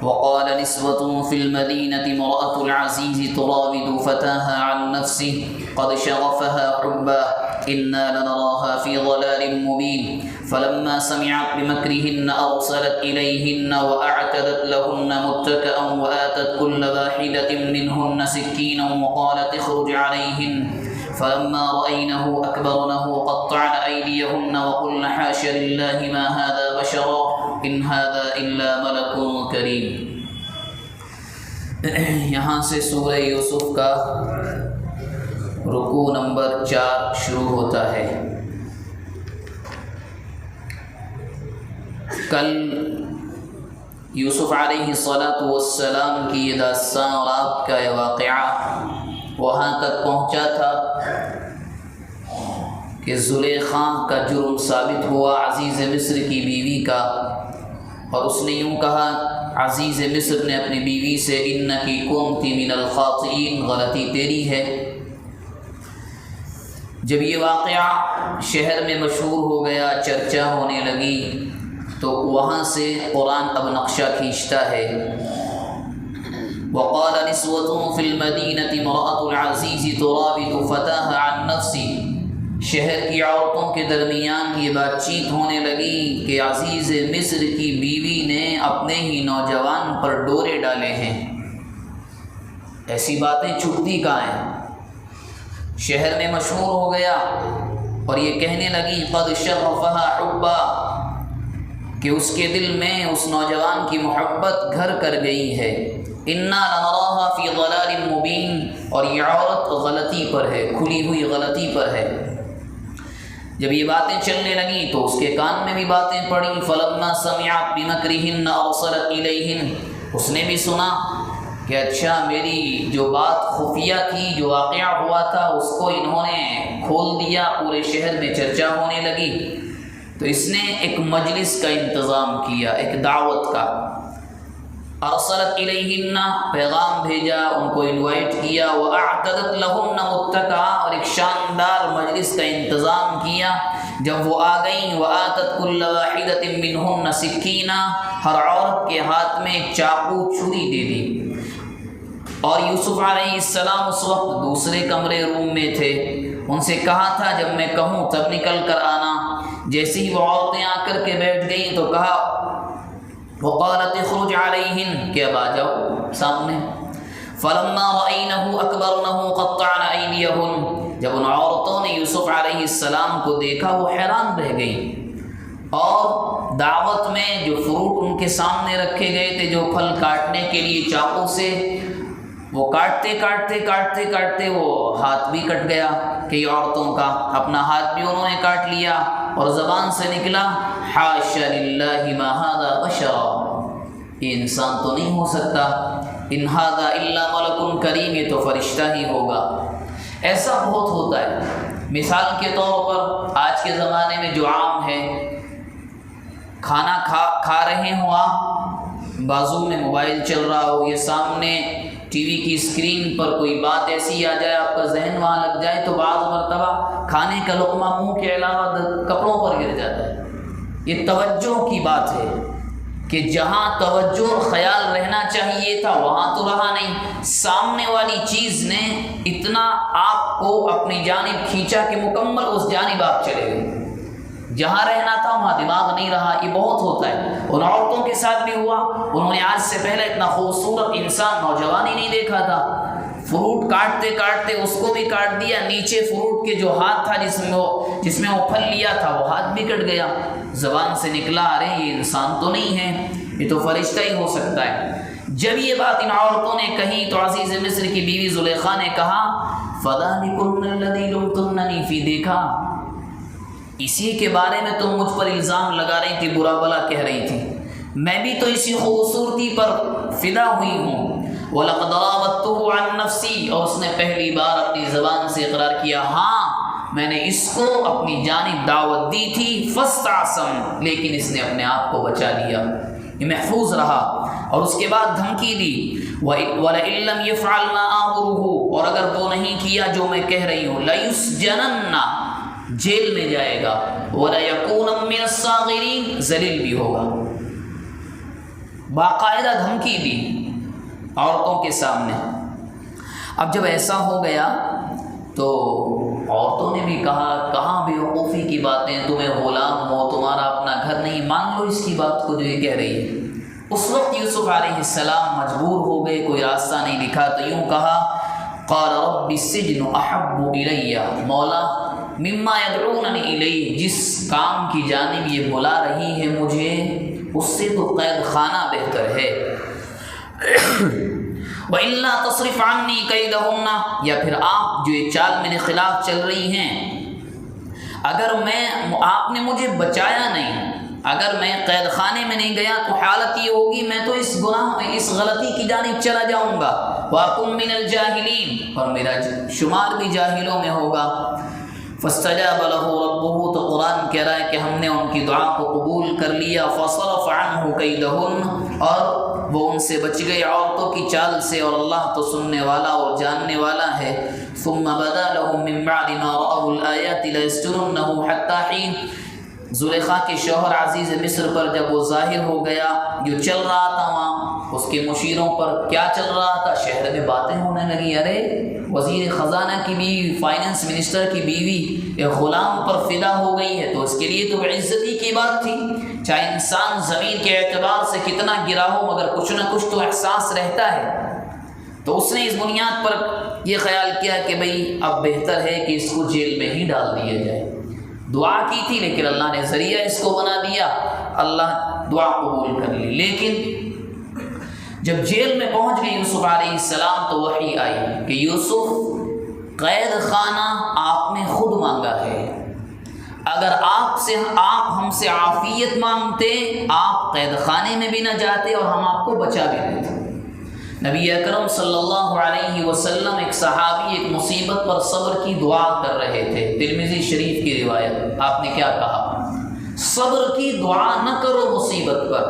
وقال نسوة في المدينة امرأة العزيز تراود فتاها عن نفسه قد شغفها حبا إنا لنراها في ضلال مبين فلما سمعت بمكرهن أرسلت إليهن وأعتدت لهن متكئا وآتت كل واحدة منهن سكينا وقالت اخرج عليهن فلما رأينه أكبرنه وقطعن أيديهن وقلن حاش لله ما هذا بشرا إن هذا إلا ملك کریم۔ یہاں سے سورہ یوسف کا رکوع نمبر 4 شروع ہوتا ہے۔ کل یوسف علیہ السلام کی یہ داستان اور آپ کا یہ واقعہ وہاں تک پہنچا تھا کہ زلیخا کا جرم ثابت ہوا عزیز مصر کی بیوی کا، اور اس نے یوں کہا، عزیز مصر نے اپنی بیوی سے انکی کنتی من الخاطئین، غلطی تیری ہے۔ جب یہ واقعہ شہر میں مشہور ہو گیا، چرچا ہونے لگی، تو وہاں سے قرآن اب نقشہ کھینچتا ہے۔ وقال نسوة في المدينة امرأة العزيز تراود فتاها عن نفسه، شہر کی عورتوں کے درمیان یہ بات چیت ہونے لگی کہ عزیز مصر کی بیوی نے اپنے ہی نوجوان پر ڈورے ڈالے ہیں۔ ایسی باتیں چھپتی کہاں ہیں؟ شہر میں مشہور ہو گیا اور یہ کہنے لگی قد شغفها حبا، کہ اس کے دل میں اس نوجوان کی محبت گھر کر گئی ہے۔ انا لنراها فی ضلال مبین، اور یہ عورت غلطی پر ہے، کھلی ہوئی غلطی پر ہے۔ جب یہ باتیں چلنے لگیں تو اس کے کان میں بھی باتیں پڑیں۔ فلما سمعت بمکرہن ارسلت الیہن، اس نے بھی سنا کہ اچھا میری جو بات خفیہ تھی، جو واقعہ ہوا تھا، اس کو انہوں نے کھول دیا، پورے شہر میں چرچا ہونے لگی۔ تو اس نے ایک مجلس کا انتظام کیا، ایک دعوت کا۔ ارسلت الیہن، پیغام بھیجا، ان کو انوائٹ کیا۔ واعتدت لہن متکئا، اور ایک شاندار مجلس کا انتظام کیا۔ جب وہ آ گئیں، وآتت کل واحدۃ منہن سکینہ، ہر عورت کے ہاتھ میں چاقو چھری دے دی۔ اور یوسف علیہ السلام اس وقت دوسرے کمرے روم میں تھے۔ ان سے کہا تھا جب میں کہوں تب نکل کر آنا۔ جیسے ہی وہ عورتیں آ کر کے بیٹھ گئیں تو کہا وقالت اخرج علیہن، کہ اب آ جاؤ سامنے۔ فلما رأینہ اکبرنہ قطعن ایدیہن، جب ان عورتوں نے یوسف علیہ السلام کو دیکھا وہ حیران رہ گئیں، اور دعوت میں جو فروٹ ان کے سامنے رکھے گئے تھے، جو پھل کاٹنے کے لیے چاقو سے، وہ کاٹتے کاٹتے کاٹتے کاٹتے وہ ہاتھ بھی کٹ گیا کئی عورتوں کا، اپنا ہاتھ بھی انہوں نے کاٹ لیا، اور زبان سے نکلا حاش للہ ما ھذا بشرا، یہ انسان تو نہیں ہو سکتا، ان ھذا الا ملک کریم، یہ تو فرشتہ ہی ہوگا۔ ایسا بہت ہوتا ہے۔ مثال کے طور پر آج کے زمانے میں جو عام ہے، کھانا کھا رہے ہوں آپ، بازو میں موبائل چل رہا ہو، یہ سامنے ٹی وی کی اسکرین پر کوئی بات ایسی آ جائے، آپ کا ذہن وہاں لگ جائے، تو بعض مرتبہ کھانے کا لقمہ منہ کے علاوہ کپڑوں پر گر جاتا ہے۔ یہ توجہ کی بات ہے کہ جہاں توجہ اور خیال رہنا چاہیے تھا وہاں تو رہا نہیں۔ سامنے والی چیز نے اتنا آپ کو اپنی جانب کھینچا کہ مکمل اس جانب آپ چلے گئے، جہاں رہنا تھا وہاں دماغ نہیں رہا۔ یہ بہت ہوتا ہے، ان عورتوں کے ساتھ بھی ہوا۔ انہوں نے آج سے پہلے اتنا خوبصورت انسان نوجوان ہی نہیں دیکھا تھا، فروٹ کاٹتے کاٹتے اس کو بھی کاٹ دیا، نیچے فروٹ کے جو ہاتھ تھا جس میں وہ پھل لیا تھا وہ ہاتھ بھی کٹ گیا۔ زبان سے نکلا ارے یہ انسان تو نہیں ہے، یہ تو فرشتہ ہی ہو سکتا ہے۔ جب یہ بات ان عورتوں نے کہی تو عزیز مصر کی بیوی زلیخا نے کہا فذلکن الذی لمتننی فی، دیکھا اسی کے بارے میں تم مجھ پر الزام لگا رہی تھی، برا بلا کہہ رہی تھی، میں بھی تو اسی خوبصورتی پر فدا ہوئی ہوں۔ وَلَقَدْ رَاوَدتُّهُ عَن نَفْسِي، اور اس نے پہلی بار اپنی زبان سے اقرار کیا، ہاں میں نے اس کو اپنی جانب دعوت دی تھی، فَاسْتَعْصَمَ، لیکن اس نے اپنے آپ کو بچا لیا، یہ محفوظ رہا۔ اور اس کے بعد دھمکی دی وَلَئِن لَّمْ يَفْعَلْ مَا آمُرُهُ، اور اگر وہ نہیں کیا جو میں کہہ رہی ہوں، لَيُسْجَنَنَّ، جیل میں جائے گا، وَلَيَكُونَ مِنَ الصَّاغِرِينَ، ذلیل بھی ہوگا۔ باقاعدہ دھمکی دی عورتوں کے سامنے۔ اب جب ایسا ہو گیا تو عورتوں نے بھی کہا کہاں بیوقوفی کی باتیں، تمہیں غلام ہو، تمہارا اپنا گھر نہیں، مان لو اس کی بات کو جو یہ کہہ رہی ہے۔ اس وقت یوسف علیہ السلام مجبور ہو گئے، کوئی راستہ نہیں دکھا تو یوں کہا قال رب السجن احب الی، مولا مما یدعوننی الیہ، جس کام کی جانب یہ بلا رہی ہے مجھے اس سے تو قید خانہ بہتر ہے۔ وَإِلَّا تَصْرِفْ عَنِّي كَيْدَهُنَّ، یا پھر آپ جو یہ چال میرے خلاف چل رہی ہیں، اگر آپ نے مجھے بچایا نہیں، اگر میں قید خانے میں نہیں گیا تو حالت یہ ہوگی میں تو اس گناہ میں، اس غلطی کی جانب چلا جاؤں گا۔ وَأَكُن مِّنَ الْجَاهِلِينَ، اور میرا شمار بھی جاہلوں میں ہوگا۔ فاستجاب له ربه، تو قرآن کہہ رہا ہے کہ ہم نے ان کی دعا کو قبول کر لیا۔ فصرف عنه كيدهن، اور وہ ان سے بچ گئی عورتوں کی چال سے، اور اللہ تو سننے والا اور جاننے والا ہے۔ ثم بدا لهم من بعد ما رأوا الآيات ليسجننه حتى حين، زلیخا کے شوہر عزیز مصر پر جب وہ ظاہر ہو گیا، جو چل رہا تھا وہاں اس کے مشیروں پر کیا چل رہا تھا، شہر میں باتیں ہونے لگی، ارے وزیر خزانہ کی بیوی، فائنانس منسٹر کی بیوی ایک غلام پر فدا ہو گئی ہے، تو اس کے لیے تو عزتی کی بات تھی۔ چاہے انسان زمین کے اعتبار سے کتنا گرا ہو مگر کچھ نہ کچھ تو احساس رہتا ہے۔ تو اس نے اس بنیاد پر یہ خیال کیا کہ بھئی اب بہتر ہے کہ اس کو جیل میں ہی ڈال دیا جائے۔ دعا کی تھی لیکن اللہ نے ذریعہ اس کو بنا دیا، اللہ دعا قبول کر لی۔ لیکن جب جیل میں پہنچ گئے یوسف علیہ السلام تو وحی آئی کہ یوسف قید خانہ آپ نے خود مانگا ہے، اگر آپ ہم سے عافیت مانگتے آپ قید خانے میں بھی نہ جاتے اور ہم آپ کو بچا بھی لیتے۔ نبی اکرم صلی اللہ علیہ وسلم ایک صحابی ایک مصیبت پر صبر کی دعا کر رہے تھے، ترمذی شریف کی روایت، آپ نے کیا کہا؟ صبر کی دعا نہ کرو مصیبت پر،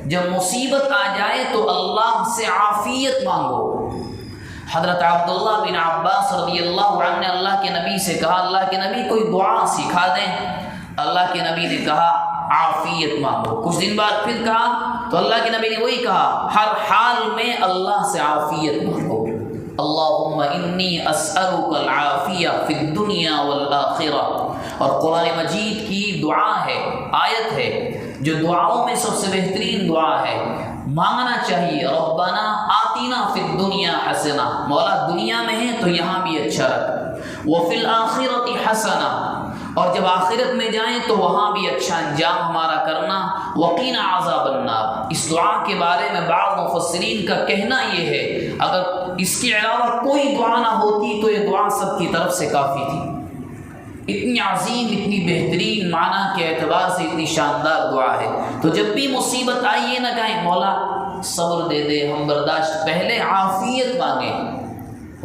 جب مصیبت آ جائے تو اللہ سے عافیت مانگو۔ حضرت عبداللہ بن عباس رضی اللہ عنہ نے اللہ کے نبی سے کہا اللہ کے نبی کوئی دعا سکھا دیں، اللہ کے نبی نے کہا عافیت مانگو۔ کچھ دن بعد پھر کہا تو اللہ کے نبی نے وہی کہا ہر حال میں اللہ سے عافیت مانگو۔ اللہم انی اسألک العافیہ فی الدنیا والآخرہ، اور قرآن مجید کی دعا ہے، آیت ہے جو دعاؤں میں سب سے بہترین دعا ہے، مانگنا چاہیے ربنا آتینا فی الدنیا حسنہ، مولا دنیا میں ہے تو یہاں بھی اچھا رکھ، وفی الآخرۃ حسنہ، اور جب آخرت میں جائیں تو وہاں بھی اچھا انجام ہمارا کرنا، وقینا عذاب النار۔ اس دعا کے بارے میں بعض مفسرین کا کہنا یہ ہے اگر اس کے علاوہ کوئی دعا نہ ہوتی تو یہ دعا سب کی طرف سے کافی تھی۔ اتنی عظیم، اتنی بہترین معنی کے اعتبار سے اتنی شاندار دعا ہے۔ تو جب بھی مصیبت آئی یہ نہ کہیں مولا صبر دے دے، ہم برداشت، پہلے عافیت مانگیں،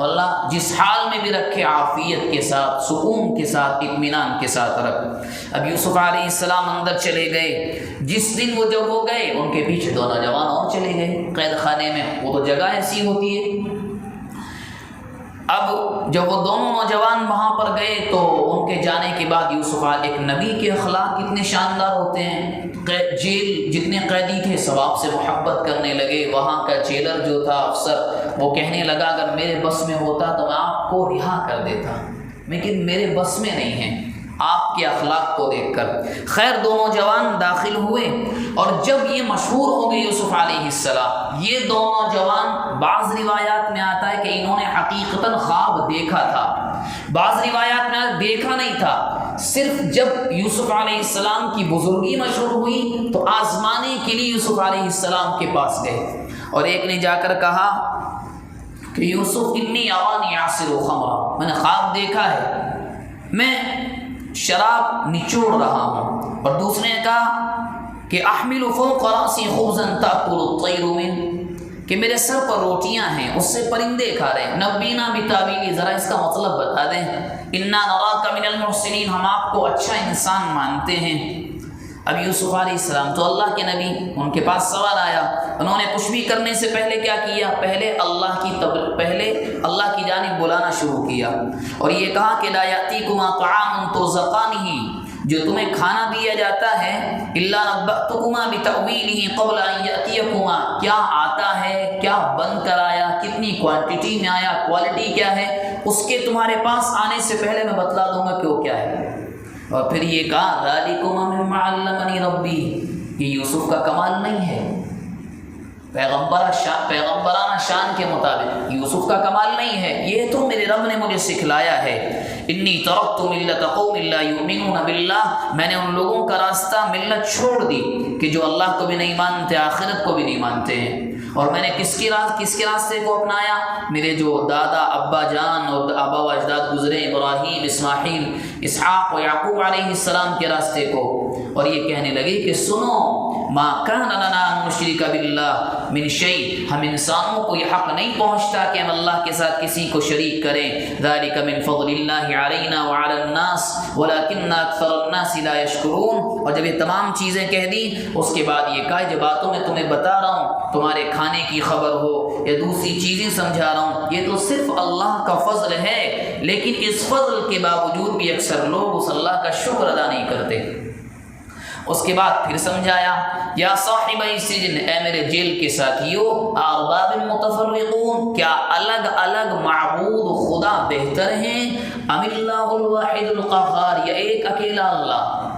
اللہ جس حال میں بھی رکھے عافیت کے ساتھ، سکون کے ساتھ، اطمینان کے ساتھ رکھ۔ اب یوسف علیہ السلام اندر چلے گئے، جس دن وہ جب ہو گئے ان کے پیچھے دو نوجوان اور چلے گئے قید خانے میں، وہ تو جگہ ایسی ہوتی ہے۔ اب جب وہ دونوں نوجوان وہاں پر گئے تو ان کے جانے کے بعد یوسف علیہ ایک نبی کے اخلاق کتنے شاندار ہوتے ہیں، جیل جتنے قیدی تھے سب آپ سے محبت کرنے لگے۔ وہاں کا جیلر جو تھا افسر وہ کہنے لگا اگر میرے بس میں ہوتا تو میں آپ کو رہا کر دیتا، لیکن میرے بس میں نہیں ہے آپ کے اخلاق کو دیکھ کر۔ خیر دو نوجوان داخل ہوئے اور جب یہ مشہور ہو گئے یوسف علیہ السلام، یہ دو نوجوان بعض روایات میں آتا ہے کہ انہوں نے حقیقتاً خواب دیکھا تھا، بعض روایات میں دیکھا نہیں تھا، صرف جب یوسف علیہ السلام کی بزرگی مشہور ہوئی تو آزمانے کے لیے یوسف علیہ السلام کے پاس گئے، اور ایک نے جا کر کہا کہ یوسف انی ارانی اعصر خمرا، میں نے خواب دیکھا ہے میں شراب نچوڑ رہا ہوں، اور دوسرے نے کہا کہ احمل فوق راسی خبزا تاکل الطیر من، کہ میرے سر پر روٹیاں ہیں اس سے پرندے کھا رہے ہیں، نبینا بتاویلی، ذرا اس کا مطلب بتا دیں، انا نراک من المحسنین، ہم آپ کو اچھا انسان مانتے ہیں۔ اب یوسف علیہ السلام تو اللہ کے نبی، ان کے پاس سوال آیا، انہوں نے کچھ بھی کرنے سے پہلے کیا کیا؟ پہلے اللہ کی جانب بلانا شروع کیا، اور یہ کہا کہ لا یأتیکما طعام ترزقانہ، جو تمہیں کھانا دیا جاتا ہے الا نبأتکما بتأویلہ قبل ان یأتیکما، کیا آتا ہے، کیا بن کر آیا، کتنی کوانٹٹی میں آیا، کوالٹی کیا ہے، اس کے تمہارے پاس آنے سے پہلے میں بتلا دوں گا کہ وہ کیا ہے۔ اور پھر یہ کہا ذالکما مما علمنی ربی، یہ یوسف کا کمال نہیں ہے، پیغمبرانہ شان کے مطابق یوسف کا کمال نہیں ہے، یہ تو میرے رب نے مجھے سکھلایا ہے۔ انی ترکت ملت قوم لا یؤمنون باللہ، میں نے ان لوگوں کا راستہ ملت چھوڑ دی کہ جو اللہ کو بھی نہیں مانتے، آخرت کو بھی نہیں مانتے ہیں۔ اور میں نے کس کے راستے کو اپنایا؟ میرے جو دادا ابا جان اور آبا و اجداد گزرے، ابراہیم، اسماعیل، اسحاق و یعقوب علیہ السلام کے راستے کو۔ اور یہ کہنے لگے کہ سنو، ما کان لنا ان نشرک باللہ من شیء، ہم انسانوں کو یہ حق نہیں پہنچتا کہ ہم اللہ کے ساتھ کسی کو شریک کریں۔ ذالک من فضل اللہ علینا وعلی الناس ولکن اکثر الناس لا یشکرون۔ اور جب یہ تمام چیزیں کہہ دی، اس کے بعد یہ کہا جو باتوں میں تمہیں بتا رہا ہوں، تمہارے کھانے کی خبر ہو یا دوسری چیزیں سمجھا رہا ہوں، یہ تو صرف اللہ کا فضل ہے، لیکن اس فضل کے باوجود بھی اکثر لوگ اس اللہ کا شکر ادا نہیں کرتے۔ اس کے بعد پھر سمجھایا یا صاحب السجن، اے میرے جیل کے ساتھیو، ارباب متفرقون، کیا الگ الگ معبود خدا بہتر ہیں، ام اللہ الواحد القہار، یا ایک اکیلا اللہ۔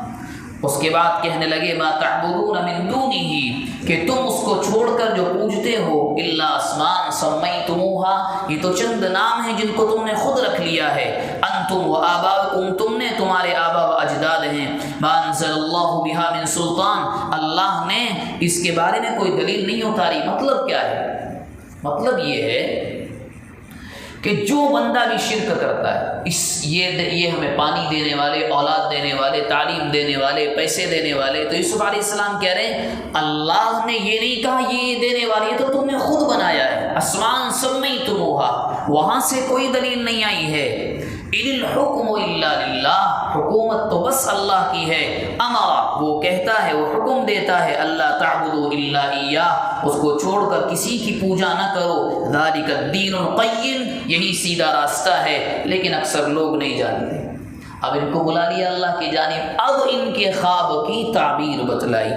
اس کے بعد کہنے لگے ما تعبدون من دونہ، کہ تم اس کو چھوڑ کر جو پوجتے ہو، الا اسماء سمیتموها، یہ تو چند نام ہیں جن کو تم نے خود رکھ لیا ہے، انتم و آباؤکم، تم نے، تمہارے آبا و اجداد ہیں، ما انزل اللہ بہا من سلطان، اللہ نے اس کے بارے میں کوئی دلیل نہیں اتاری۔ مطلب کیا ہے؟ مطلب یہ ہے کہ جو بندہ بھی شرک کرتا ہے، یہ ہمیں پانی دینے والے، اولاد دینے والے، تعلیم دینے والے، پیسے دینے والے، تو یوسف علیہ السلام کہہ رہے ہیں اللہ نے یہ نہیں کہا یہ دینے والی ہے، تو تم نے خود بنایا ہے، اسمان سمیتموہا، وہاں سے کوئی دلیل نہیں آئی ہے۔ ان الحکم الا للہ، حکومت تو بس اللہ کی ہے، امرا، وہ کہتا ہے، وہ حکم دیتا ہے، اللہ تعبدوا الا ایاہ، اس کو چھوڑ کر کسی کی پوجا نہ کرو، ذالک الدین القیم، یہی سیدھا راستہ ہے، لیکن اکثر لوگ نہیں جانتے۔ اب ان کو بلا لیا اللہ کی جانب، اب ان کے خواب کی تعبیر بتلائی۔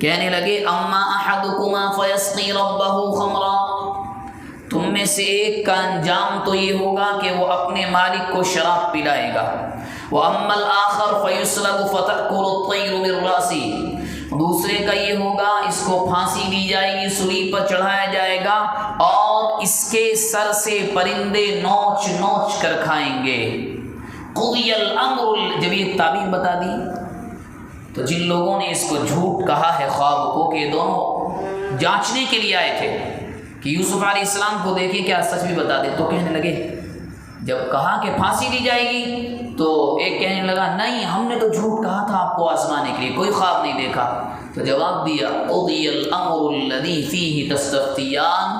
کہنے لگے اما احدکما فیسقی ربہ خمرا، تم میں سے ایک کا انجام تو یہ ہوگا کہ وہ اپنے مالک کو شراب پلائے گا، وَأَمَّا الْآخَرُ فَيُسْلَبُ فَتَأْكُلُ الطَّيْرُ مِنْ رَأْسِهِ، دوسرے کا یہ ہوگا اس کو پھانسی دی جائے گی، سولی پر چڑھایا جائے گا، اور اس کے سر سے پرندے نوچ نوچ کر کھائیں گے۔ قُضِيَ الْأَمْرُ، جب یہ تعبیر بتا دی تو جن لوگوں نے اس کو جھوٹ کہا ہے خواب کو، کہ دونوں جانچنے کے لیے آئے تھے کہ یوسف علیہ السلام کو دیکھیں کیا سچ بھی بتا دیں، تو کہنے لگے، جب کہا کہ پھانسی دی جائے گی تو ایک کہنے لگا نہیں، ہم نے تو جھوٹ کہا تھا آپ کو آزمانے کے لیے، کوئی خواب نہیں دیکھا۔ تو جواب دیا قضی الامر الذی فیہ تستفتیان،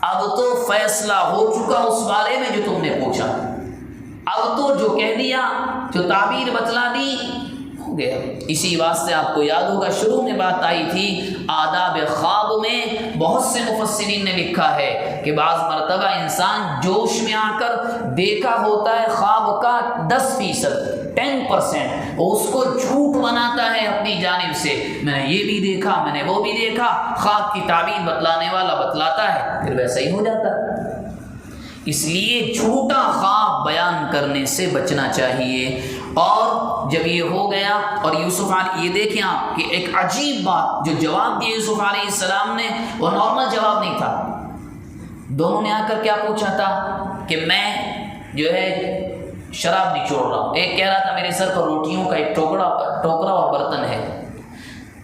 اب تو فیصلہ ہو چکا اس بارے میں جو تم نے پوچھا، اب تو جو کہہ دیا، جو تعبیر بتلا دی، ہو گیا۔ اسی واسطے آپ کو یاد ہوگا شروع میں بات آئی تھی، آداب خواب میں بہت سے مفسرین نے لکھا ہے کہ بعض مرتبہ انسان جوش میں آ کر دیکھا ہوتا ہے خواب کا 10%، 10%، وہ اس کو جھوٹ بناتا ہے اپنی جانب سے، میں نے یہ بھی دیکھا، میں نے وہ بھی دیکھا، خواب کی تعبیر بتلانے والا بتلاتا ہے، پھر ویسا ہی ہو جاتا ہے۔ اس لیے جھوٹا خواب بیان کرنے سے بچنا چاہیے۔ اور جب یہ ہو گیا، اور یوسف علیہ، یہ دیکھیں آپ کہ ایک عجیب بات، جو جواب دیا یوسف علیہ السلام نے وہ نارمل جواب نہیں تھا۔ دونوں نے آ کر کیا پوچھا تھا کہ میں جو ہے شراب نچوڑ رہا ہوں، ایک کہہ رہا تھا میرے سر پر روٹیوں کا ایک ٹوکرا اور برتن ہے،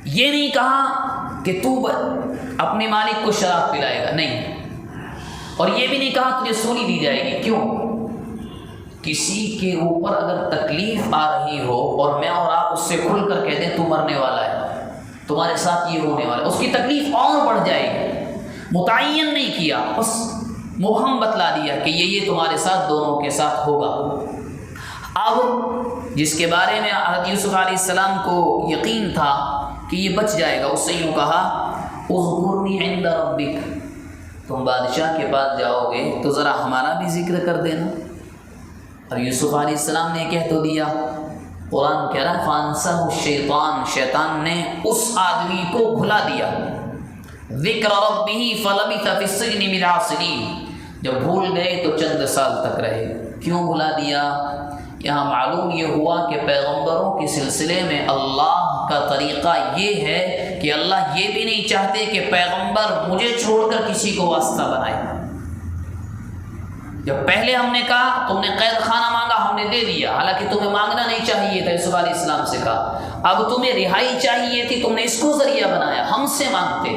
یہ نہیں کہا کہ تو اپنے مالک کو شراب پلائے گا، نہیں، اور یہ بھی نہیں کہا تجھے سولی دی جائے گی۔ کیوں؟ کسی کے اوپر اگر تکلیف آ رہی ہو اور میں اور آپ اس سے کھل کر کہہ دیں تو مرنے والا ہے، تمہارے ساتھ یہ ہونے والا ہے، اس کی تکلیف اور بڑھ جائے گی۔ متعین نہیں کیا، بس مبہم بتلا دیا کہ یہ تمہارے ساتھ، دونوں کے ساتھ ہوگا۔ اب جس کے بارے میں حضرت یوسف علیہ السلام کو یقین تھا کہ یہ بچ جائے گا، اس سے یوں کہا اذکرنی عند ربک، تم بادشاہ کے پاس جاؤ گے تو ذرا ہمارا بھی ذکر کر دینا۔ اور یوسف علیہ السلام نے کہہ تو دیا قرآن کہہ رہا ہے فانسہ الشیطان، شیطان نے اس آدمی کو بھلا دیا، ذکر ربہ فلبث فی السجن بضع سنین، جب بھول گئے تو چند سال تک رہے۔ کیوں بھلا دیا؟ یہاں معلوم یہ ہوا کہ پیغمبروں کے سلسلے میں اللہ کا طریقہ یہ ہے کہ اللہ یہ بھی نہیں چاہتے کہ پیغمبر مجھے چھوڑ کر کسی کو واسطہ بنائے۔ جب پہلے ہم نے کہا تم نے قید خانہ مانگا، ہم نے دے دیا، حالانکہ تمہیں مانگنا نہیں چاہیے تھا، یوسف علیہ السلام سے کہا اب تمہیں رہائی چاہیے تھی، تم نے اس کو ذریعہ بنایا، ہم سے مانگتے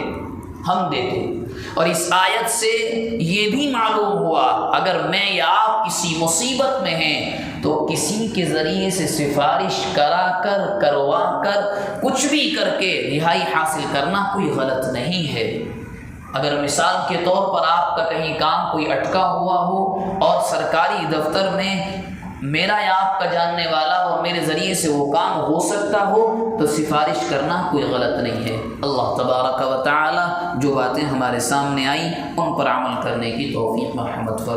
ہم دیتے۔ اور اس آیت سے یہ بھی معلوم ہوا اگر میں یا آپ کسی مصیبت میں ہیں تو کسی کے ذریعے سے سفارش کرا کر، کروا کر، کچھ بھی کر کے رہائی حاصل کرنا کوئی غلط نہیں ہے۔ اگر مثال کے طور پر آپ کا کہیں کام کوئی اٹکا ہوا ہو اور سرکاری دفتر میں میرا یا آپ کا جاننے والا اور میرے ذریعے سے وہ کام ہو سکتا ہو تو سفارش کرنا کوئی غلط نہیں ہے۔ اللہ تبارک و تعالی جو باتیں ہمارے سامنے آئیں ان پر عمل کرنے کی توفیق مرحمت فرمائے۔